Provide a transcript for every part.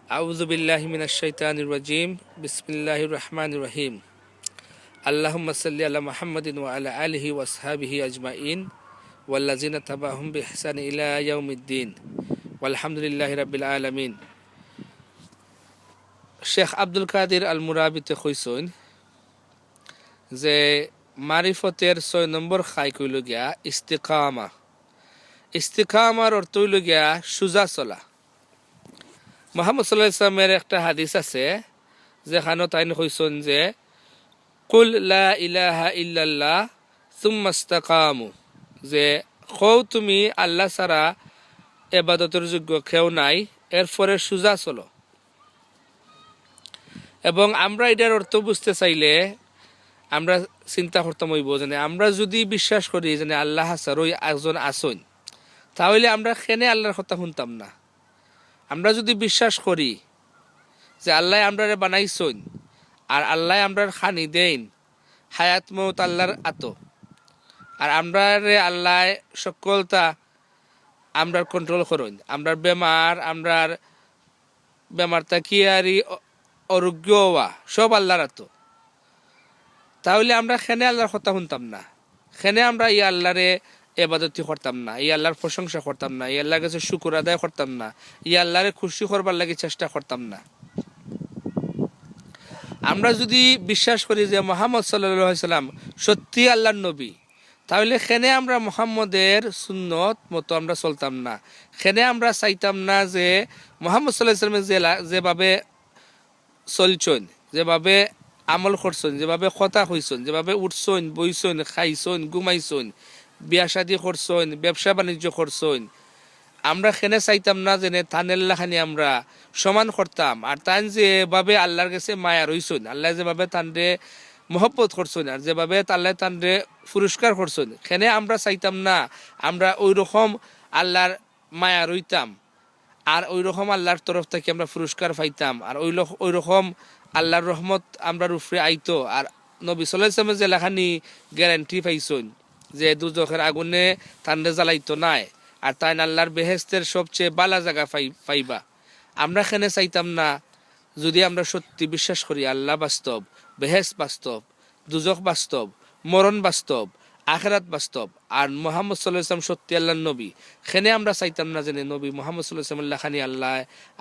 আউযু বিল্লাহি মিনাশ শাইতানির রাজিম। বিসমিল্লাহির রহমানির রহিম। আল্লাহুম্মা সাল্লি আলা মুহাম্মাদিন ওয়া আলা আলিহি ওয়া আসহাবিহি আজমাইন ওয়াল্লাযিনা তাবাহুম বিইহসান ইলা ইয়াউমিদ্দিন ওয়ালহামদুলিল্লাহি রাব্বিল আলামিন। শেখ আব্দুল কাদির আল মুরাবিতে কইছেন যে মারিফতের ৬ নম্বর খাই কইল গিয়া ইস্তিকামা। ইস্তিকামার অর্থ হইল গিয়া সুজা চলা। মুহাম্মদ সাল্লাল্লাহু আলাইহি ওয়াসাল্লামের একটা হাদিস আছে যেখানে তাইন কইছেন যে কুল লা ইলাহা ইল্লাল্লাহ সুম্মা ইস্তাকামু, যে কও তুমি আল্লাহ ছাড়া ইবাদতের যোগ্য কেউ নাই, এরপরে সুজা চলো। এবং আমরা এটার অর্থ বুঝতে চাইলে আমরা চিন্তা করতাম হইব যে আমরা যদি বিশ্বাস করি যে আল্লাহ ছাড়াই একজন আসন, তাহলে আমরা কেনে আল্লাহর কথা শুনতাম না। আমরা যদি বিশ্বাস করি যে আল্লাহ আমরারে বানাইছইন আর আল্লাহ আমরার খানি দেন, হায়াত মৌত আল্লাহর আতো, আর আমরারে আল্লাহ সকলতা আমরার কন্ট্রোল করুন, আমরার আমরার বেমারটা কি আর অরোগ্য হওয়া সব আল্লাহর আতো, তাহলে আমরা খেনে আল্লাহর কথা শুনতাম না, খেনে আমরা ই আল্লাহরে এবাদতি করতাম না, ই আল্লাহর প্রশংসা করতাম না, ই আল্লাহর কাছে শুকুর আদায় করতাম না, ই আল্লাহরে খুশি করবার লাগে চেষ্টা করতাম না। আমরা যদি বিশ্বাস করি যে মুহাম্মদ সাল্লাল্লাহু আলাইহি ওয়াসাল্লাম সত্যি আল্লাহর নবী, তাহলে খেনে আমরা মুহাম্মদের সুন্নত মতো আমরা চলতাম না, খেনে আমরা চাইতাম না যে মুহাম্মদ সাল্লাল্লাহু আলাইহি ওয়াসাল্লাম যেভাবে চলছেন, যেভাবে আমল করছেন, যেভাবে কথা কইছেন, যেভাবে উঠছেন, বইছেন, খাইছেন, ঘুমাইছেন, বিয়া শাদী করছেন, ব্যবসা বাণিজ্য করছেন, আমরা খেনে চাইতাম না যে তানেল্লাখানি আমরা সমান করতাম। আর তান যেভাবে আল্লাহর কাছে মায়া রইছেন, আল্লাহ যেভাবে তানরে মহব্বত করছেন আর যেভাবে আল্লাহ তানরে পুরস্কার করছেন, খেনে আমরা চাইতাম না আমরা ওই রকম আল্লাহর মায়া রইতাম আর ওই রকম আল্লাহর তরফ থেকে আমরা পুরস্কার পাইতাম আর ওই রকম আল্লাহর রহমত আমরা রুফরে আইতো। আর নবী সাল্লাল্লাহু আলাইহি ওয়াসাল্লাম যে লেখানি গ্যারান্টি পাইছেন যে দুজখের আগুনে তানরে জ্বালাইতো নাই আর তাই আল্লাহর বেহেস্তের সবচেয়ে বালা জায়গা পাইবা, আমরা এখানে চাইতাম না। যদি আমরা সত্যি বিশ্বাস করি আল্লাহ বাস্তব, বেহেস্ত বাস্তব, দুজখ বাস্তব, মরণ বাস্তব, আখেরাত বাস্তব, আর মুহাম্মদ সাল্লাল্লাহু আলাইহি ওয়াসাল্লাম সত্যি আল্লাহর নবী, খেনে আমরা চাইতাম না যে নবী মুহাম্মদ সাল্লাল্লাহু আলাইহি ওয়াসাল্লাম খানি আল্লাহ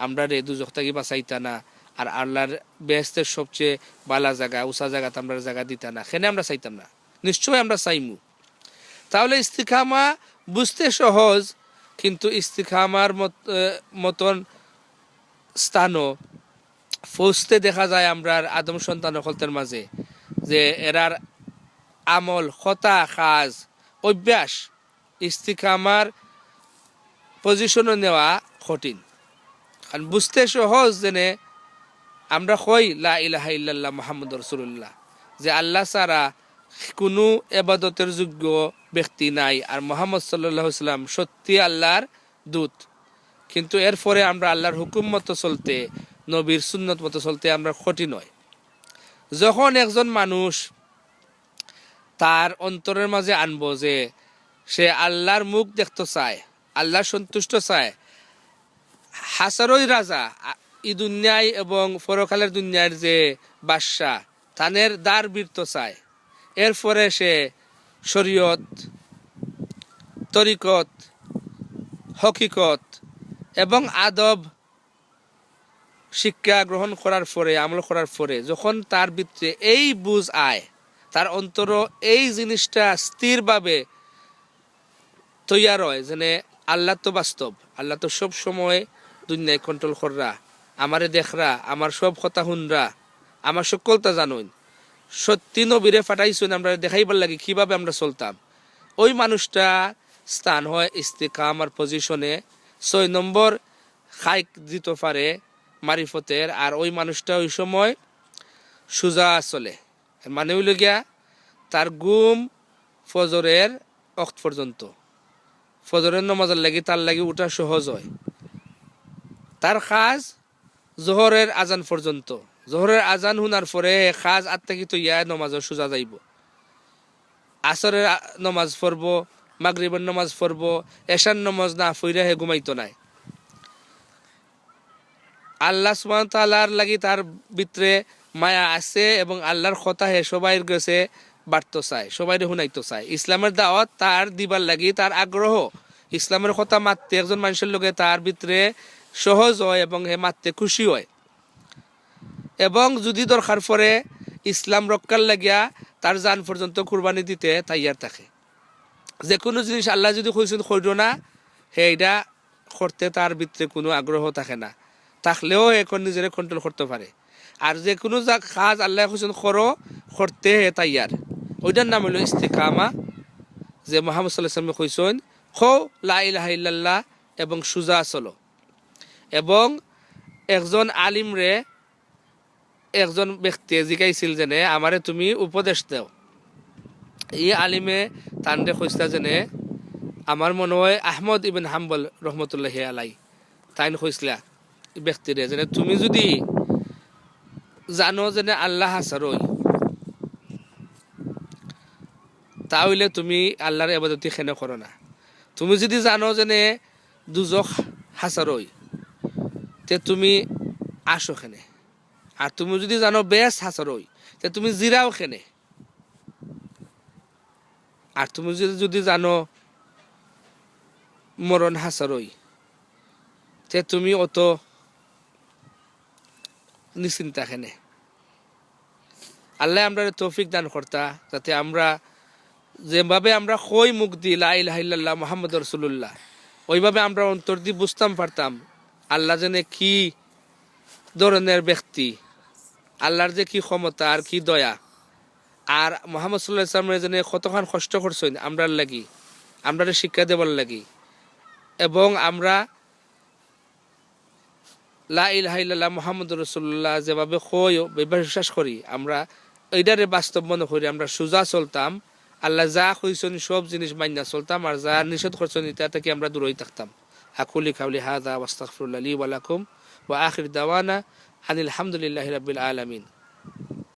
আমরা রে দুজখ থেকে বাঁচাইতা না আর আল্লাহর বেহেস্তের সবচেয়ে বালা জায়গা উঁচা জায়গাতে আমরা জায়গা দিতা না, খেনে আমরা চাইতাম না। নিশ্চয়ই আমরা চাইমু। তাহলে ইস্তিকামা বুঝতে সহজ, কিন্তু ইস্তিকামার মতন স্থানও পৌঁছতে দেখা যায় আমরা আদম সন্তান হলতের মাঝে যে এরার আমল, কথা, কাজ, অভ্যাস ইস্তিকামার পজিশনও নেওয়া কঠিন। কারণ বুঝতে সহজ জেনে আমরা কই লা ইলাহা ইল্লাল্লাহ মুহাম্মাদুর রাসূলুল্লাহ, যে আল্লাহ ছাড়া কোনো ইবাদতের যোগ্য ব্যক্তি নাই আর মুহাম্মদ সাল্লাল্লাহু আলাইহি ওয়াসাল্লাম সত্যি আল্লাহর দূত, কিন্তু এরপরে আমরা আল্লাহর হুকুম মতো চলতে, নবীর সুন্নত মতো চলতে আমরা কঠিন হয়। যখন একজন মানুষ তার অন্তরের মাঝে আনবো যে সে আল্লাহর মুখ দেখতে চায়, আল্লাহর সন্তুষ্ট চায়, হাসারই রাজা ই দুনিয়ায় এবং পরকালের দুনিয়ার যে বাদশাহ তানের দ্বার বীরত চায়, এরপরে সে শরীয়ত, তরিকত, হকিকত এবং আদব শিক্ষা গ্রহণ করার পরে, আমল করার পরে যখন তার ভিতরে এই বুঝ আয়, তার অন্তর এই জিনিসটা স্থিরভাবে তৈয়ার হয় যে আল্লাহ তো বাস্তব, আল্লাহ তো সব সময় দুনিয়ায় কন্ট্রোল কররা, আমারে দেখরা, আমার সব কথা শুনরা, আমার সকলটা জানুন, সত্যি নবীরে ফাটাইছুন আমরা দেখাইবার লাগে কিভাবে আমরা চলতাম। ওই মানুষটা স্থান হয় ইস্তিকামার পজিশনে ৬ নম্বর খাইক দিতে পারে মারিফতের, আর ওই মানুষটা ওই সময় সুজা চলে। মানে হইল গিয়া তার গুম ফজরের ওয়াক্ত পর্যন্ত, ফজরের নামাজের লাগি তার লাগি উঠা সহজ হয়, তার কাজ জোহরের আজান পর্যন্ত, জোহরের আজান শুনার পরে কাজ আত্মাকিত ইয়া নমাজের সোজা যাইব, আসরের নমাজ পড়ব, মাগরিবের নমাজ পড়ব, এশার নমাজ না পড়ে হে ঘুমাইতো নাই। আল্লাহ সুবহানাহু ওয়া তাআলার লাগি তার ভিতরে মায়া আছে এবং আল্লাহর কথা হে সবাই কাছে বাড়তে চায়, সবাই শুনাইতে চায়। ইসলামের দাওয়াত তার দিবার লাগি তার আগ্রহ, ইসলামের কথা মারতে একজন মানুষের লগে তার ভিতরে সহজ হয় এবং হে মারতে খুশি হয়। এবং যদি দরকার পড়ে ইসলাম রক্ষার লাগিয়া তার জান পর্যন্ত কুরবানি দিতে তাইয়ার থাকে। যে কোনো জিনিস আল্লাহ যদি কইছেন কইরো না, সেইটা করতে তার ভিতরে কোনো আগ্রহ থাকে না, থাকলেও এখন নিজের কন্ট্রোল করতে পারে। আর যে কোনো কাজ আল্লাহ কইছেন করো, করতে হে তাইয়ার, ওইটার নাম হলো ইস্তিকামা। যে মুহাম্মদ সাল্লাল্লাহু আলাইহি ওয়াসাল্লাম কইছেন খো লা ইলাহা ইল্লাল্লাহ এবং সুজা চলো। এবং একজন আলিমরে একজন ব্যক্তি জিজ্ঞাইছিল যেনে আমারে তুমি উপদেশ দাও। এই আলিমে তান্ডে কইসলা যেনে আমার মনে হয় আহমদ ইবনে হাম্বল রহমতুল্লাহি আলাই তাইন কইসলা ব্যক্তিরে যেনে তুমি যদি জানো যেনে আল্লাহ হাসারই, তাহলে তুমি আল্লাহর ইবাদতি খেনে করো না। তুমি যদি জানো যেনে দুজখ হাসারই, তে তুমি আসো খেনে। আর তুমি যদি জানো বেশ হাসারই, তে তুমি জিরাও খেনে। আর তুমি যদি জানো মরণ হাসারই, তে তুমি অত নিশ্চিন্তা খেনে। আল্লাহ আমরা তৌফিক দান করতা যাতে আমরা যেভাবে আমরা কই মুখ দি লা ইলাহা ইল্লাল্লাহ মুহাম্মাদুর রাসূলুল্লাহ, ওইভাবে আমরা অন্তর দিয়ে বুঝতাম পারতাম আল্লাহ যেন কি ধরনের ব্যক্তি, আল্লাহর যে কি ক্ষমতা আর কি দয়া। আর মুহাম্মদ সাল্লাল্লাহু আলাইহি ওয়াসাল্লামের যেন কতখান কষ্ট করছেন আমরার লাগি, আমরা শিক্ষা দেবার লাগি। এবং আমরা লা ইলাহা ইল্লাল্লাহ মুহাম্মাদুর রাসূলুল্লাহ যেভাবে কই বিশ্বাস করি, আমরা এইটারে বাস্তব মনে করি আমরা সোজা চলতাম, আল্লাহ যা কইছেন সব জিনিস মাইনা চলতাম, আর যা নিষেধ করছেন এটা থেকে আমরা দূরই থাকতাম। আকুলি কাউলি হাযা ওয়াস্তাগফিরুল্লাহ লি ওয়া লাকুম ওয়া আখির দাওয়ানা আনিল হামদুলিল্লাহি রাব্বিল আলামিন।